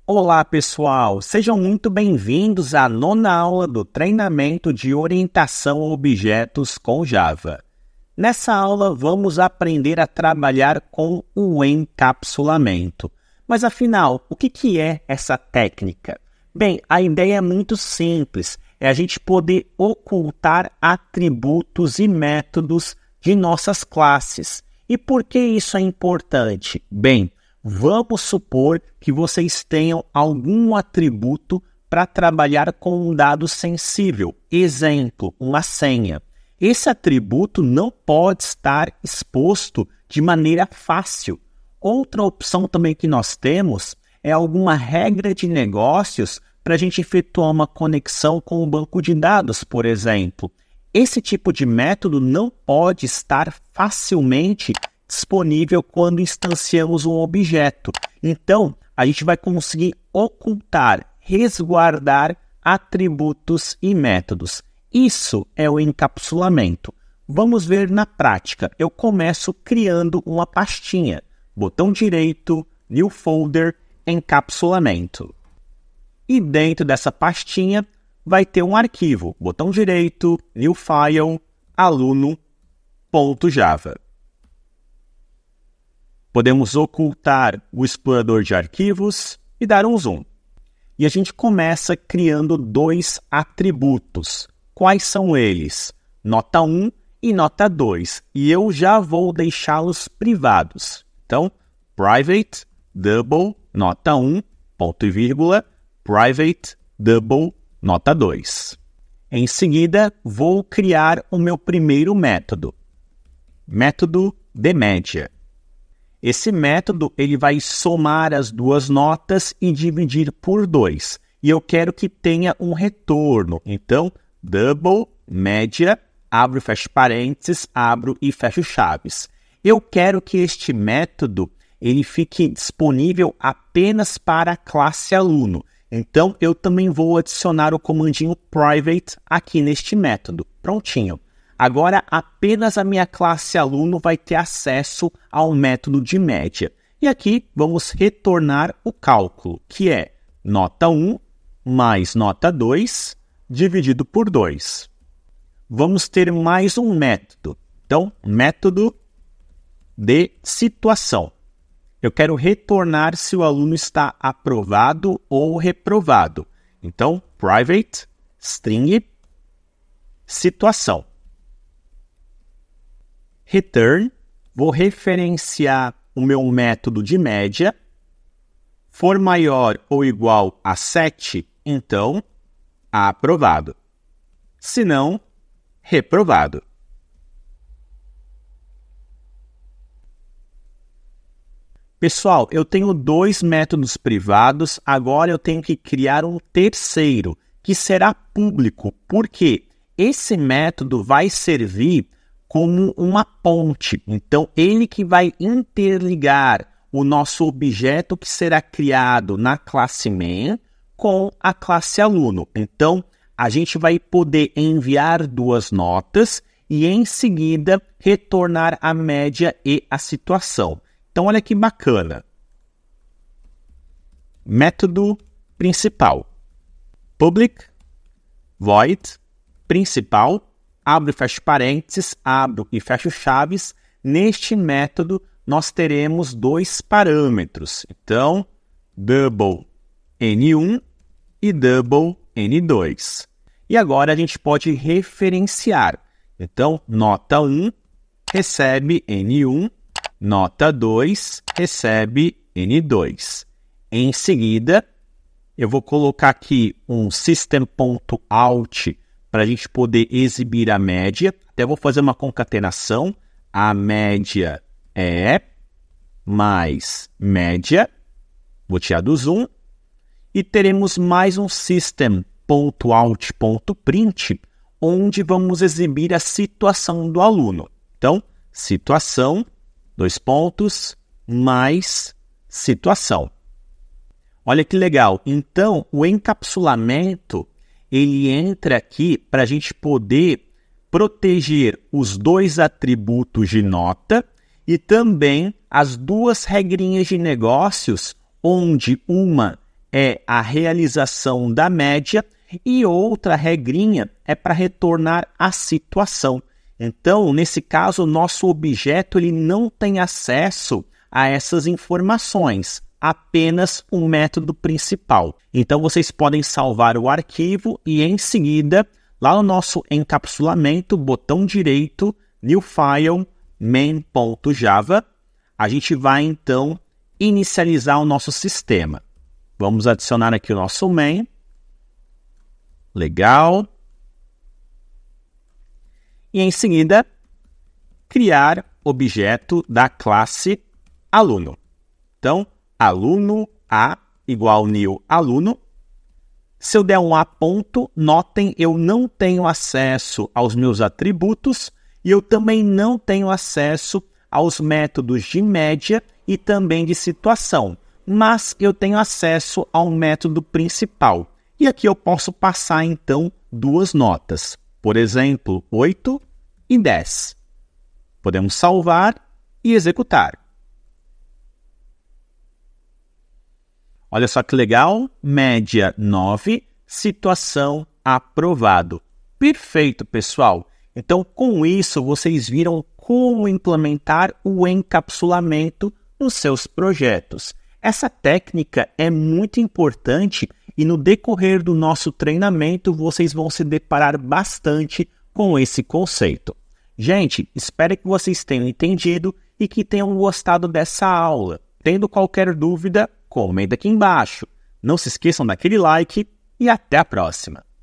Olá pessoal, sejam muito bem-vindos à 9ª aula do treinamento de orientação a objetos com Java. Nessa aula vamos aprender a trabalhar com o encapsulamento. Mas afinal, o que é essa técnica? Bem, a ideia é muito simples, é a gente poder ocultar atributos e métodos de nossas classes. E por que isso é importante? Bem, vamos supor que vocês tenham algum atributo para trabalhar com um dado sensível. Exemplo, uma senha. Esse atributo não pode estar exposto de maneira fácil. Outra opção também que nós temos é alguma regra de negócios para a gente efetuar uma conexão com o banco de dados, por exemplo. Esse tipo de método não pode estar facilmente disponível quando instanciamos um objeto. Então, a gente vai conseguir ocultar, resguardar atributos e métodos. Isso é o encapsulamento. Vamos ver na prática. Eu começo criando uma pastinha. Botão direito, New Folder, encapsulamento. E dentro dessa pastinha vai ter um arquivo. Botão direito, New File, aluno.java. Podemos ocultar o explorador de arquivos e dar um zoom. E a gente começa criando dois atributos. Quais são eles? Nota 1 e nota 2. E eu já vou deixá-los privados. Então, private, double, nota 1, ponto e vírgula, private, double, nota 2. Em seguida, vou criar o meu primeiro método. Método de média. Esse método ele vai somar as duas notas e dividir por 2. E eu quero que tenha um retorno. Então, double, média, abro e fecho parênteses, abro e fecho chaves. Eu quero que este método ele fique disponível apenas para a classe aluno. Então, eu também vou adicionar o comandinho private aqui neste método. Prontinho. Agora, apenas a minha classe aluno vai ter acesso ao método de média. E aqui, vamos retornar o cálculo, que é nota 1 mais nota 2 dividido por 2. Vamos ter mais um método. Então, método de situação. Eu quero retornar se o aluno está aprovado ou reprovado. Então, private, string, situação. Return, vou referenciar o meu método de média. For maior ou igual a 7, então, aprovado. Se não, reprovado. Pessoal, eu tenho dois métodos privados, agora eu tenho que criar um terceiro, que será público, porque esse método vai servir como uma ponte. Então, ele que vai interligar o nosso objeto que será criado na classe main com a classe aluno. Então, a gente vai poder enviar duas notas e, em seguida, retornar a média e a situação. Então, olha que bacana. Método principal. Public, void, principal, abro e fecho parênteses, abro e fecho chaves. Neste método, nós teremos dois parâmetros. Então, double N1 e double N2. E agora a gente pode referenciar. Então, nota 1 recebe N1, nota 2 recebe N2. Em seguida, eu vou colocar aqui um system.out para a gente poder exibir a média. Até vou fazer uma concatenação. A média é mais média. Vou tirar do zoom. E teremos mais um system.out.print, onde vamos exibir a situação do aluno. Então, situação, dois pontos, mais situação. Olha que legal. Então, o encapsulamento ele entra aqui para a gente poder proteger os dois atributos de nota e também as duas regrinhas de negócios, onde uma é a realização da média e outra regrinha é para retornar a situação. Então, nesse caso, o nosso objeto ele não tem acesso a essas informações, apenas o método principal. Então, vocês podem salvar o arquivo e, em seguida, lá no nosso encapsulamento, botão direito, New File, main.java, a gente vai, então, inicializar o nosso sistema. Vamos adicionar aqui o nosso main. Legal. E, em seguida, criar objeto da classe aluno. Então, aluno A igual new aluno. Se eu der um A ponto, notem, eu não tenho acesso aos meus atributos e eu também não tenho acesso aos métodos de média e também de situação, mas eu tenho acesso ao método principal. E aqui eu posso passar, então, duas notas, por exemplo, 8 e 10. Podemos salvar e executar. Olha só que legal, média 9, situação aprovado. Perfeito, pessoal. Então, com isso, vocês viram como implementar o encapsulamento nos seus projetos. Essa técnica é muito importante e no decorrer do nosso treinamento, vocês vão se deparar bastante com esse conceito. Gente, espero que vocês tenham entendido e que tenham gostado dessa aula. Tendo qualquer dúvida, comenta aqui embaixo. Não se esqueçam daquele like e até a próxima!